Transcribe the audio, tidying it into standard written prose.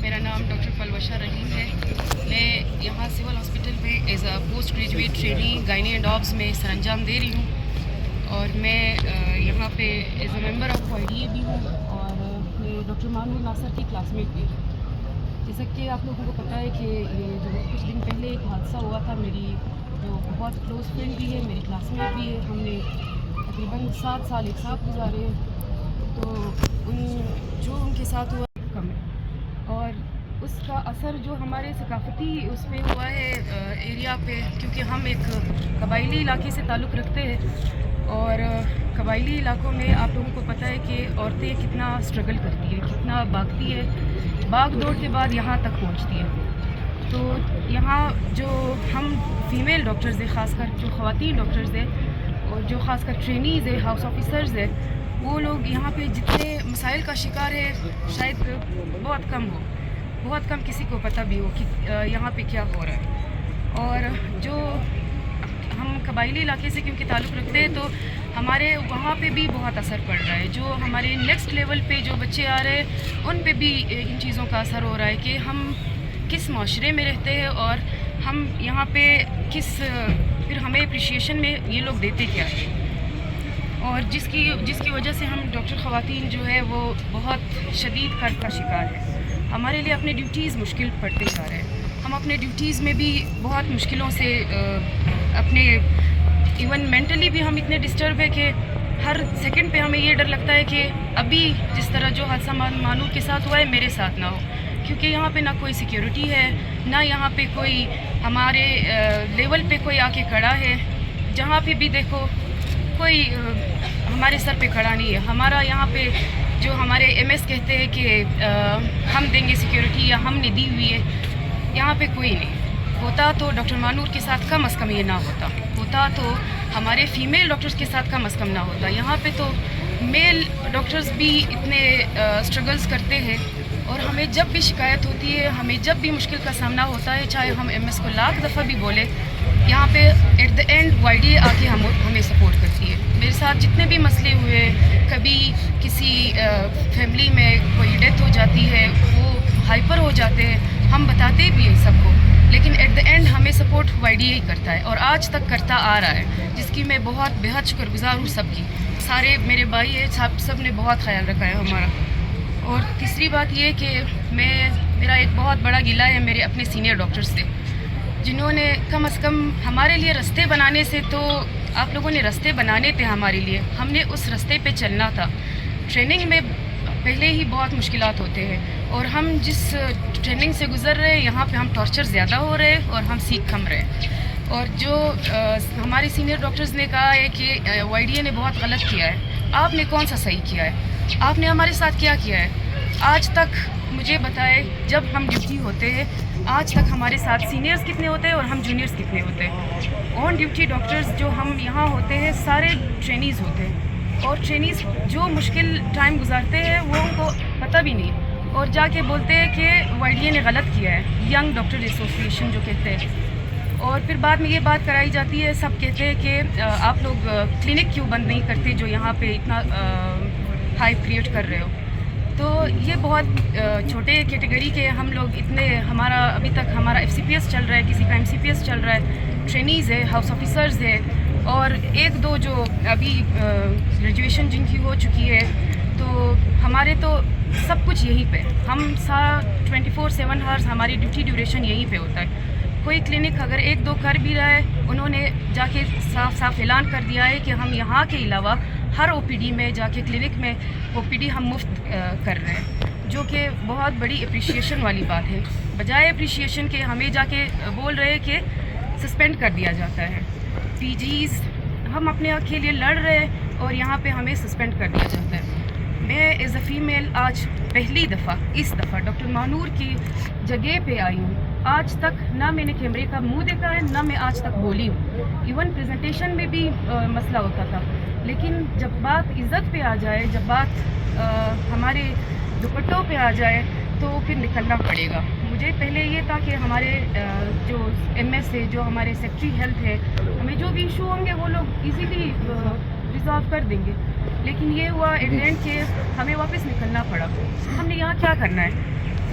میرا نام ڈاکٹر پلوشہ رحیم ہے. میں یہاں سول ہاسپٹل میں as a post graduate training gynae and obs میں سر انجام دے رہی ہوں، اور میں یہاں پہ as a member of IDA بھی ہوں، اور میں ڈاکٹر مانور ناصر کی کلاس میٹ بھی ہوں. جیسا کہ آپ لوگوں کو پتہ ہے کہ یہ جو کچھ دن پہلے ایک حادثہ ہوا تھا، میری جو بہت کلوز فرینڈ بھی ہے، میری کلاس میٹ بھی ہے، ہم نے تقریباً 7 سال ایک ساتھ گزارے. تو ان کے ساتھ ہوا کم ہے، اور اس کا اثر جو ہمارے ثقافتی اس پہ ہوا ہے ایریا پہ، کیونکہ ہم ایک قبائلی علاقے سے تعلق رکھتے ہیں، اور قبائلی علاقوں میں آپ لوگوں کو پتہ ہے کہ عورتیں کتنا اسٹرگل کرتی ہیں، کتنا بھاگتی ہے، بھاگ دوڑ کے بعد یہاں تک پہنچتی ہے. تو یہاں جو ہم فیمیل ڈاکٹرز ہیں، خاص کر جو خواتین ڈاکٹرز ہیں، اور جو خاص کر ٹرینیز ہیں، ہاؤس آفیسرز ہیں، وہ لوگ یہاں پہ جتنے مسائل کا شکار ہے شاید بہت کم کسی کو پتہ بھی ہو کہ یہاں پہ کیا ہو رہا ہے. اور جو ہم قبائلی علاقے سے کیونکہ تعلق رکھتے ہیں، تو ہمارے وہاں پہ بھی بہت اثر پڑ رہا ہے. جو ہمارے نیکسٹ لیول پہ جو بچے آ رہے ہیں، ان پہ بھی ان چیزوں کا اثر ہو رہا ہے کہ ہم کس معاشرے میں رہتے ہیں، اور ہم یہاں پہ پھر ہمیں اپریشیشن میں یہ لوگ دیتے کیا ہے، اور جس کی وجہ سے ہم ڈاکٹر خواتین جو ہے وہ بہت شدید قرض کا شکار ہے. ہمارے لیے اپنے ڈیوٹیز مشکل پڑتے جا رہے ہیں. ہم اپنے ڈیوٹیز میں بھی بہت مشکلوں سے اپنے ایون مینٹلی بھی ہم اتنے ڈسٹرب ہے کہ ہر سیکنڈ پہ ہمیں یہ ڈر لگتا ہے کہ ابھی جس طرح جو حادثہ مانور کے ساتھ ہوا ہے میرے ساتھ نہ ہو، کیونکہ یہاں پہ نہ کوئی سیکیورٹی ہے، نہ یہاں پہ کوئی ہمارے لیول پہ کوئی آ کے کھڑا ہے. جہاں پہ بھی دیکھو کوئی ہمارے سر پہ کھڑا نہیں ہے. ہمارا یہاں پہ جو ہمارے MS کہتے ہیں کہ ہم دیں گے سیکیورٹی یا ہم نے دی ہوئی ہے، یہاں پہ کوئی نہیں. ہوتا تو ڈاکٹر مانور کے ساتھ کم از کم یہ نہ ہوتا تو ہمارے فیمیل ڈاکٹرز کے ساتھ کم از کم نہ ہوتا. یہاں پہ تو میل ڈاکٹرز بھی اتنے اسٹرگلز کرتے ہیں، اور ہمیں جب بھی شکایت ہوتی ہے، ہمیں جب بھی مشکل کا سامنا ہوتا ہے، چاہے ہم MS کو لاکھ دفعہ بھی بولے، یہاں پہ ایٹ دا اینڈ YDA آ کے ہمیں سپورٹ کرتی ہے. میرے ساتھ جتنے بھی مسئلے ہوئے، کبھی کسی فیملی میں کوئی ڈیتھ ہو جاتی ہے، وہ ہائپر ہو جاتے ہیں، ہم بتاتے بھی ہیں سب کو، لیکن ایٹ دا اینڈ ہمیں سپورٹ YDA ہی کرتا ہے، اور آج تک کرتا آ رہا ہے، جس کی میں بہت بےحد شکر گزار ہوں. سب کی، سارے میرے بھائی ہیں، سب نے بہت خیال رکھا ہے ہمارا. اور تیسری بات یہ کہ میرا ایک بہت بڑا گلہ ہے میرے اپنے سینئر ڈاکٹرز سے، جنہوں نے کم از کم ہمارے لیے رستے بنانے سے، تو آپ لوگوں نے رستے بنانے تھے ہمارے لیے، ہم نے اس رستے پہ چلنا تھا. ٹریننگ میں پہلے ہی بہت مشکلات ہوتے ہیں، اور ہم جس ٹریننگ سے گزر رہے ہیں، یہاں پہ ہم ٹارچر زیادہ ہو رہے ہیں اور ہم سیکھ کم رہے ہیں. اور جو ہمارے سینئر ڈاکٹرز نے کہا ہے کہ YDA نے بہت غلط کیا ہے. آپ نے کون سا صحیح کیا ہے؟ آپ نے ہمارے ساتھ کیا ہے؟ آج تک مجھے بتائے، جب ہم ڈیوٹی ہوتے ہیں، آج تک ہمارے ساتھ سینئرز کتنے ہوتے ہیں اور ہم جونیئرز کتنے ہوتے ہیں؟ آن ڈیوٹی ڈاکٹرز جو ہم یہاں ہوتے ہیں سارے ٹرینیز ہوتے ہیں، اور ٹرینیز جو مشکل ٹائم گزارتے ہیں وہ ان کو پتہ بھی نہیں، اور جا کے بولتے ہیں کہ YDA نے غلط کیا ہے، ینگ ڈاکٹر ایسوسیشن جو کہتے ہیں. اور پھر بعد میں یہ بات کرائی جاتی ہے، سب کہتے ہیں کہ آپ لوگ کلینک کیوں بند نہیں کرتے جو یہاں پہ اتنا ہائپ کریٹ کر رہے ہو. تو یہ بہت چھوٹے کیٹیگری کے ہم لوگ اتنے، ابھی تک ہمارا FCPS چل رہا ہے، کسی کا MCPS چل رہا ہے، ٹرینیز ہے، ہاؤس آفیسرز ہے، اور ایک دو جو ابھی گریجویشن جن کی ہو چکی ہے. تو ہمارے تو سب کچھ یہیں پہ، ہم 24/7 ہارز ہماری ڈیوٹی ڈیوریشن یہیں پہ ہوتا ہے. کوئی کلینک اگر ایک دو کر بھی رہا ہے، انہوں نے جا کے صاف اعلان کر دیا ہے کہ ہم یہاں کے علاوہ ہر OPD میں جا کے کلینک میں OPD ہم مفت کر رہے ہیں، جو کہ بہت بڑی اپریشیشن والی بات ہے. بجائے اپریشیشن کے ہمیں جا کے بول رہے ہیں کہ سسپینڈ کر دیا جاتا ہے. PGs ہم اپنے حق کے لیے لڑ رہے ہیں، اور یہاں پہ ہمیں سسپینڈ کر دیا جاتا ہے. میں ایز اے فیمیل آج پہلی دفعہ اس دفعہ ڈاکٹر مانور کی جگہ پہ آئی ہوں. آج تک نہ میں نے کیمرے کا منہ دیکھا ہے، نہ میں آج تک بولی ہوں. ایون پریزنٹیشن میں بھی مسئلہ ہوتا تھا، لیکن جب بات عزت پہ آ جائے، جب بات ہمارے دوپٹوں پہ آ جائے، تو پھر نکلنا پڑے گا. مجھے پہلے یہ تھا کہ ہمارے جو MS ہے، جو ہمارے سیکٹری ہیلتھ ہے، ہمیں جو بھی ایشو ہوں گے وہ لوگ ایزیلی ریزالو کر دیں گے، لیکن یہ ہوا ایٹ اینڈ کہ ہمیں واپس نکلنا پڑا. ہم نے یہاں کیا کرنا ہے؟